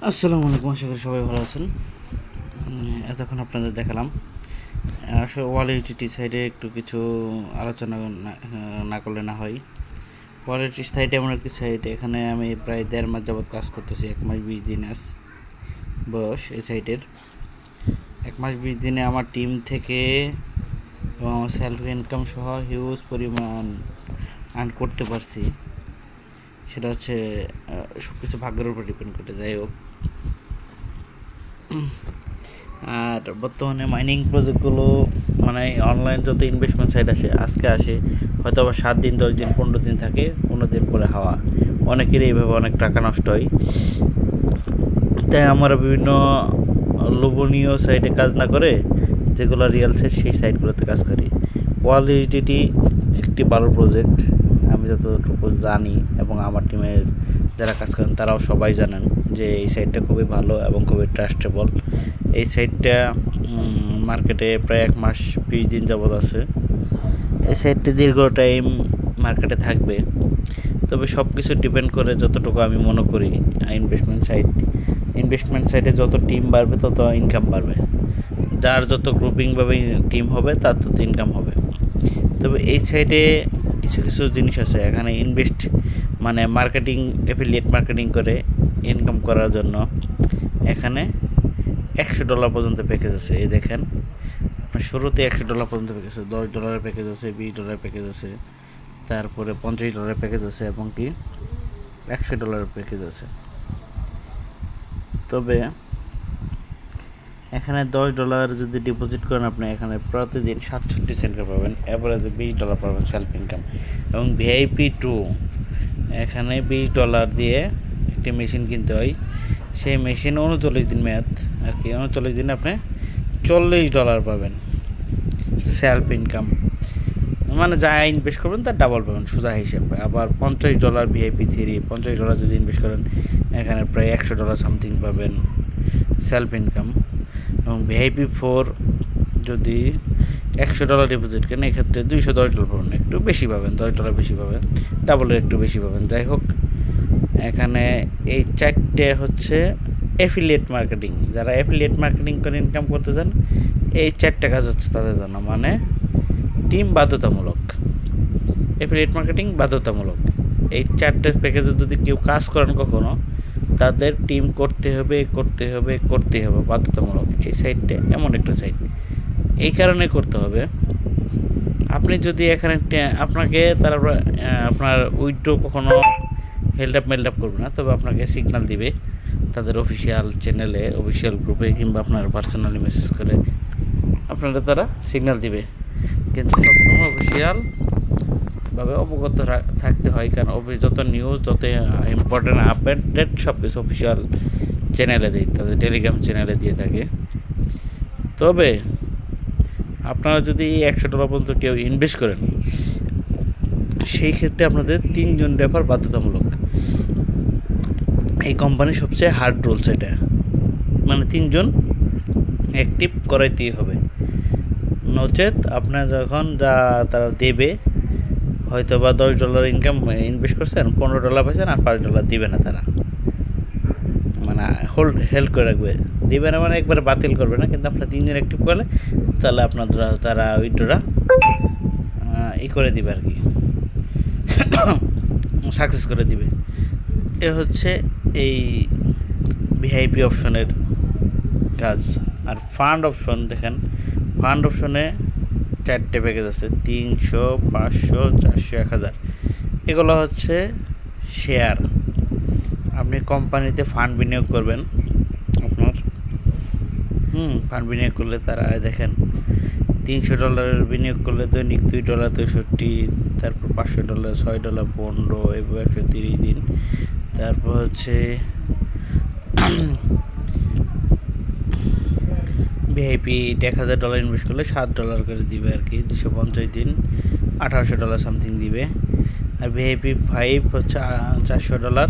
আসসালামু আলাইকুম, আশা করি সবাই ভালো আছেন। এতক্ষণ আপনাদের দেখালাম। আসলে ওয়ালিডিটি সাইডে একটু কিছু আলোচনা না করলে না হয়। ওয়ালিডিটি সাইড এমন একটি সাইট, এখানে আমি প্রায় 1.5 মাস যাবৎ কাজ করতেছি। 1 মাস 20 দিন বয়স এই সাইটের। 1 মাস 20 দিনে আমার টিম থেকে এবং আমার স্যালারি ইনকাম সহ হিউজ পরিমাণ আর্ন করতে পারছি। সেটা হচ্ছে সব কিছু ভাগ্যের উপর ডিপেন্ড করে। যাই হোক, আর বর্তমানে মাইনিং প্রজেক্টগুলো মানে অনলাইন যত ইনভেস্টমেন্ট সাইট আজকে আসে, হয়তো আবার 7 দিন 10 দিন 15 দিন থাকে, 15 দিন পরে হাওয়া। অনেকেরই এইভাবে অনেক টাকা নষ্ট হয়। তাই আমরা বিভিন্ন লোভনীয় সাইটে কাজ না করে যেগুলো রিয়েল সাইট সেই সাইটগুলোতে কাজ করি। ওয়ালিডিটি একটি ভালো প্রজেক্ট, আমি যতটুকু জানি এবং আমার টিমের যারা কাজ করেন তারাও সবাই জানেন যে এই সাইটটা খুবই ভালো এবং খুবই ট্রাস্টেবল। এই সাইটটা মার্কেটে প্রায় 1 মাস 20 দিন যাবৎ আছে। এই সাইটটি দীর্ঘ টাইম মার্কেটে থাকবে, তবে সব কিছু ডিপেন্ড করে যতটুকু আমি মনে করি ইনভেস্টমেন্ট সাইটে যত টিম বাড়বে তত ইনকাম বাড়বে। যার যত গ্রুপিংভাবে টিম হবে তার তত ইনকাম হবে। তবে এই সাইটে কিছু কিছু জিনিস আছে, এখানে মানে মার্কেটিং, অ্যাফিলিয়েট মার্কেটিং করে ইনকাম করার জন্য এখানে $100 পর্যন্ত প্যাকেজ আছে। এই দেখেন, আপনার শুরুতে $100 পর্যন্ত প্যাকেজ আছে, $10 প্যাকেজ আছে, $20 প্যাকেজ আছে, তারপরে $50 প্যাকেজ আছে এবং কি $100 প্যাকেজ আছে। তবে এখানে $10 যদি ডিপোজিট করেন আপনি, এখানে প্রতিদিন 67 সেন্ট পাবেন, অ্যাভারেজে $20 পাবেন সেলফ ইনকাম। এবং VIP2 এখানে $20 দিয়ে একটি মেশিন কিনতে হয়। সেই মেশিন 39 দিন মেয়াদ আর কি, 39 দিনে আপনি $40 পাবেন সেলফ ইনকাম। মানে যা ইনভেস্ট করবেন তার ডাবল পাবেন সোজা হিসাবে। আবার $50 VIP3, $50 যদি ইনভেস্ট করেন এখানে প্রায় $100 সামথিং পাবেন সেলফ ইনকাম। এবং VIP4 যদি $100 ডিপোজিট করেন এক্ষেত্রে $210 পাবেন, একটু বেশি পাবেন, $10 বেশি পাবেন, ডাবলের একটু বেশি পাবেন। যাই হোক, এখানে এই 4টে হচ্ছে অ্যাফিলিয়েট মার্কেটিং। যারা অ্যাফিলিয়েট মার্কেটিং করে ইনকাম করতে চান, এই 4টে কাজ হচ্ছে তাদের জন্য। মানে টিম বাধ্যতামূলক, অ্যাফিলিয়েট মার্কেটিং বাধ্যতামূলক। এই 4টে প্যাকেজে যদি কেউ কাজ করেন কখনো, তাদের টিম করতে হবে বাধ্যতামূলক। এই সাইটটা এমন একটা সাইট, এই কারণে করতে হবে। আপনি যদি এখানে আপনাকে তারা আপনার উইথড্র কখনো মেল্ড আপ করবে না, তবে আপনাকে সিগন্যাল দিবে তাদের অফিসিয়াল চ্যানেলে, অফিসিয়াল গ্রুপে, কিংবা আপনার পার্সোনালি মেসেজ করে আপনারা তারা সিগন্যাল দিবে। কিন্তু সবসময় অফিসিয়ালভাবে অবগত থাকতে হয়, কারণ যত নিউজ, যত ইম্পর্টেন্ট আপডেট সব কিছু অফিসিয়াল চ্যানেলে দেয়, তাদের টেলিগ্রাম চ্যানেলে দিয়ে থাকে। তবে আপনারা যদি $100 পর্যন্ত কেউ ইনভেস্ট করেন, সেই ক্ষেত্রে আপনাদের 3 জন রেফার বাধ্যতামূলক। এই কোম্পানির সবচেয়ে হার্ড রুলস এটা, মানে 3 জন অ্যাক্টিভ করাইতেই হবে। নচেত আপনার যখন যা তারা দেবে, হয়তো বা $10 ইনকাম ইনভেস্ট করছেন, $15 পাইছেন, আর $5 দিবে না তারা, মানে হেল্প করে রাখবে, দিবে না মানে একবারে বাতিল করবে না। কিন্তু আপনার 3 জন অ্যাক্টিভ করলে তাহলে আপনার তারা উইথড্রটা করে দিবে আর কি, সাকসেস করে দিবে। এ হচ্ছে এই VIP অপশনের কাজ। আর ফান্ড অপশন দেখেন, ফান্ড অপশনে 4টে প্যাকেজ আছে, 300, 500, 400, 1000। এগুলো হচ্ছে শেয়ার। আপনি কোম্পানিতে ফান্ড বিনিয়োগ করবেন, আপনার ফান্ড বিনিয়োগ করলে তারা দেখেন $300 বিনিয়োগ করলে দৈনিক $2.63, তারপর $500, $6, 15, এবার 130 দিন। তারপর হচ্ছে VIP $1000 ইনভেস্ট করলে $7 করে দিবে আর কি, 250 দিন, $1800 সামথিং দিবে। আর VIP5 হচ্ছে $400।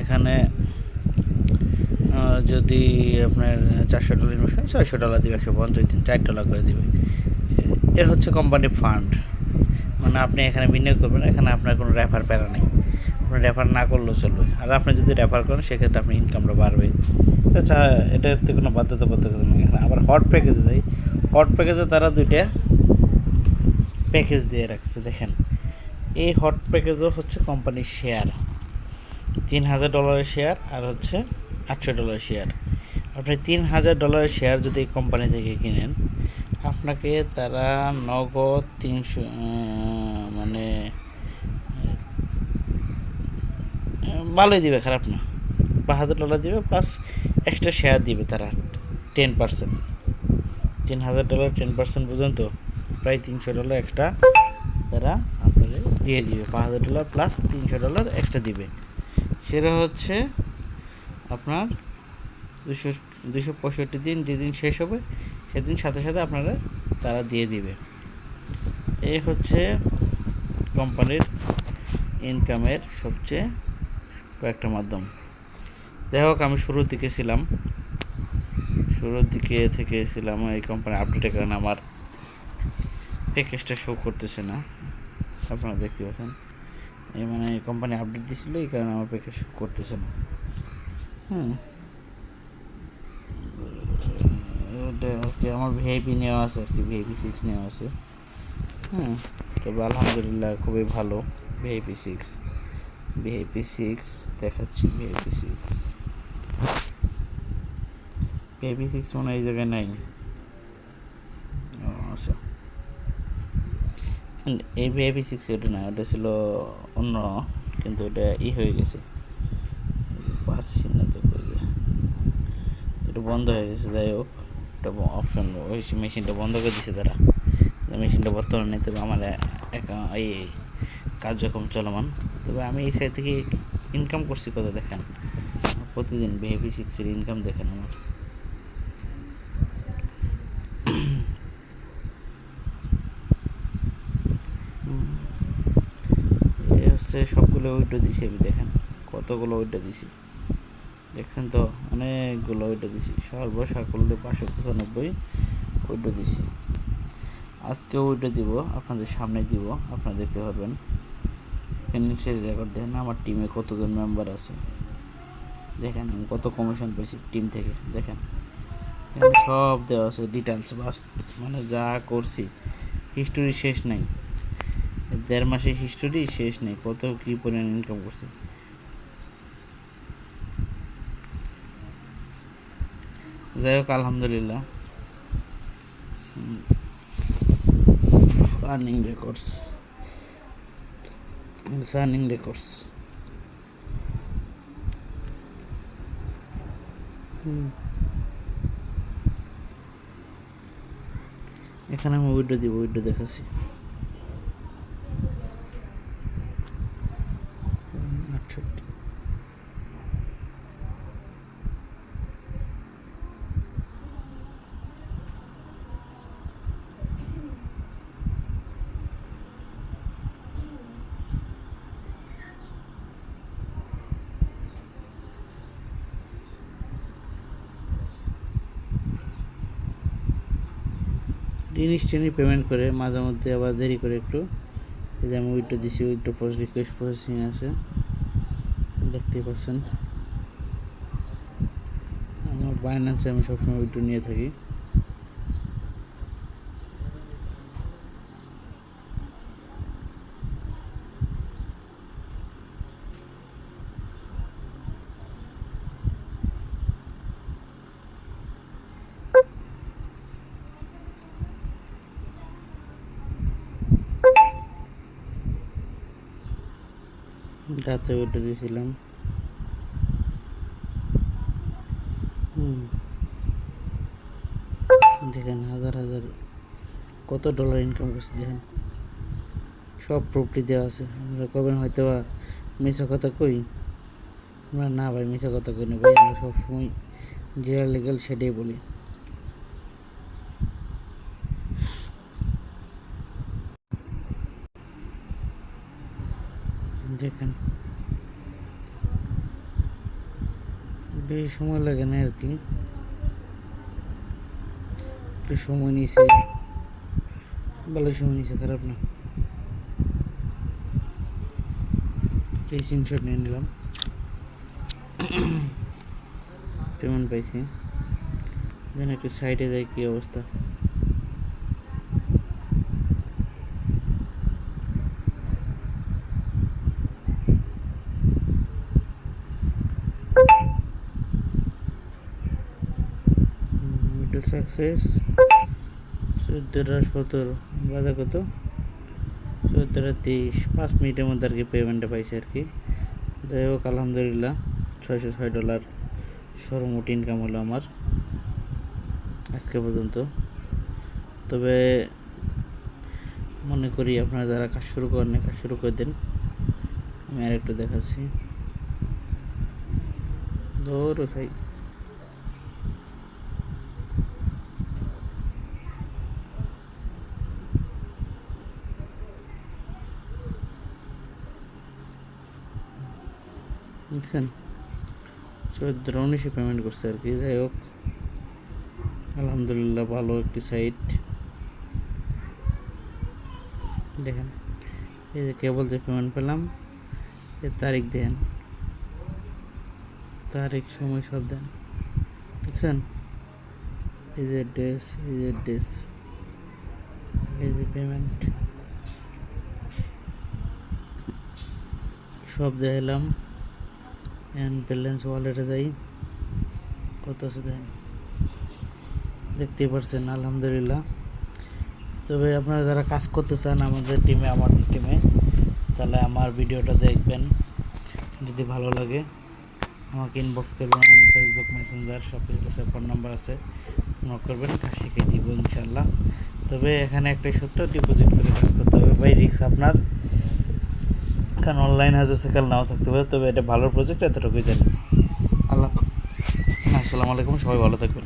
এখানে যদি আপনার $400 ইনভেস্ট করেন $600 দিবে, 150 দিন, $4 করে দিবে। এ হচ্ছে কোম্পানি ফান্ড, মানে আপনি এখানে বিনিয়োগ করবেন, এখানে আপনার কোনো রেফার প্যারা নেই। আপনি রেফার না করলেও চলবে। আর আপনি যদি রেফার করেন সেক্ষেত্রে আপনার ইনকামটা বাড়বে। আচ্ছা, এটাতে কোনো বাধ্যবাধকতা নেই। আবার হট প্যাকেজে যাই, হট প্যাকেজে তারা দুইটা প্যাকেজ দিয়ে রাখছে দেখেন। এই হট প্যাকেজও হচ্ছে কোম্পানির শেয়ার, $3000 শেয়ার আর হচ্ছে $800 শেয়ার। আপনি $3000 শেয়ার যদি এই কোম্পানি থেকে কিনেন, আপনাকে তারা নগদ 300 মানে ভালোই দিবে, খারাপ না। $5000 দিবে প্লাস এক্সট্রা শেয়ার দিবে তারা 10%। $3000 10% বুঝুন তো, প্রায় $300 এক্সট্রা তারা আপনাদের দিয়ে দিবে। $5000 প্লাস $300 এক্সট্রা দিবে। সেটা হচ্ছে আপনার 265 দিন, যেদিন শেষ হবে সেদিন সাথে সাথে আপনারা তারা দিয়ে দিবে। এই হচ্ছে কোম্পানির ইনকামের সবচেয়ে কয়েকটা মাধ্যম। যাই হোক, আমি শুরুর দিকে ছিলাম এই কোম্পানি আপডেটের কারণে আমার প্যাকেজটা শো করতেছে না। আপনারা দেখতে পাচ্ছেন এই মানে কোম্পানি আপডেট দিছিল, এই কারণে আমার প্যাকেজ শো করতেছে না। এটা আর কি আমার ভিআইপি নেওয়া আছে, আর কি ভিআইপি 6 নেওয়া আছে। তবে আলহামদুলিল্লাহ খুবই ভালো। ভিআইপি 6 দেখাচ্ছি। ভিআইপি 6 মনে হয় এই জায়গায় নাই। আচ্ছা, এই ভিআইপি 6 ওটা না, ওটা ছিল অন্য, কিন্তু ওটা হয়ে গেছে, পাচ্ছি না তো, এটা বন্ধ হয়ে গেছে। যাই হোক, একটা অপশন, ওই মেশিনটা বন্ধ করে দিছে তারা, মেশিনটা বর্তমানে নেই। তবে আমার এই কার্যক্রম চলমান। তবে আমি এই সাইড থেকে ইনকাম করছি কত দেখেন, প্রতিদিন ভিআইপি 6-এর ইনকাম দেখেন আমার। এই হচ্ছে সবগুলো উইড্রো দিছি আমি, দেখেন কতগুলো উইড্রো দিছি, দেখছেন তো, অনেকগুলো উইড্রো দিছি। সর্বসাকুল্যে 595 উইড্রো দিছি। আজকে উইড্রো দিব, আপনাদের সামনে দিব, আপনারা দেখতে পারবেন। ফিনান্সিয়াল রেকর্ড দেখেন, আমার টিমে কতজন মেম্বার আছে দেখেন, আমি কত কমিশন পেয়েছি টিম থেকে দেখেন। এখানে সব দেওয়া আছে ডিটেলস, বাস মানে যা করছি, হিস্টোরি শেষ নাই। 1.5 মাসের হিস্টোরি শেষ নেই, কত কী পরিমাণ ইনকাম করছি। যাই হোক, আলহামদুলিল্লাহ। আর্নিং রেকর্ডস এখানে আমি উইড্রো দিব, উইড্রো দেখাচ্ছি। ইনস্ট্যান্টলি পেমেন্ট করে, মাঝে মধ্যে আবার দেরি করে একটু। এই যে আমি উইড্রো দিছি, উইড্রো রিকোয়েস্ট প্রসেসিং আছে, দেখতেই পাচ্ছেন। আমার বাইন্যান্সে আমি সবসময় উইড্রো নিয়ে থাকি। রাতে উইড্রো দিয়েছিলাম। দেখেন হাজার কত ডলার ইনকাম করছি দেখেন, সব প্রপার্টি দেওয়া আছে। আমরা কবেন হয়তো বা মিছা কথা কই, আমরা না ভাই মিছা কথা কই না ভাই, আমরা সবসময় যেটা লিগাল সেটাই বলি। দেখেন বেশি সময় লাগে না আর কি, একটু সময় নিয়েছে, ভালো সময় নিয়েছে, খারাপ না। এই স্ক্রিনশট নিয়ে নিলাম, পেমেন্ট পাইছি। দেন একটু সাইডে যাই কী অবস্থা। সাকসেস 14:17 বাজে কত 14:23, 5 মিনিটের মধ্যে আর কি পেমেন্টটা পাইছে আর কি। যাই হোক আলহামদুলিল্লাহ $606 সর্বমোট ইনকাম হলো আমার আজকে পর্যন্ত। তবে মনে করি আপনারা যারা কাজ শুরু করেন কাজ শুরু করে দেন। আমি আর একটু দেখাচ্ছি, ধরো সাই দেখছেন 14-19 পেমেন্ট করছে আর কি। যাই হোক আলহামদুলিল্লাহ ভালো একটি সাইট। দেখেন এই যে কেবল যে পেমেন্ট পেলাম এর তারিখ দেন, তারিখ সময় সব দেন, দেখছেন এই যে ডেস, এই যে ডেস, এই যে পেমেন্ট সব দেখালাম। অ্যান্ড ব্যালেন্স ওয়ালেটে যাই, কত আছে দেন, দেখতেই পারছেন আলহামদুলিল্লাহ। তবে আপনারা যারা কাজ করতে চান আমাদের টিমে, আমার টিমে, তাহলে আমার ভিডিওটা দেখবেন। যদি ভালো লাগে আমাকে ইনবক্স করবেন, ফেসবুক মেসেঞ্জার সব কিছু আছে, ফোন নাম্বার আছে, নক করবেন, কাজ শিখিয়ে দিব ইনশাল্লাহ। তবে এখানে একটাই সত্য, ডিপোজিট করে কাজ করতে হবে ভাই, রিস্ক আপনার, কারণ অনলাইন হাজার সেকাল নাও থাকতে পারে। তবে এটা ভালো প্রজেক্ট, এতটুকুই জানি। আসসালামু আলাইকুম, সবাই ভালো থাকবেন।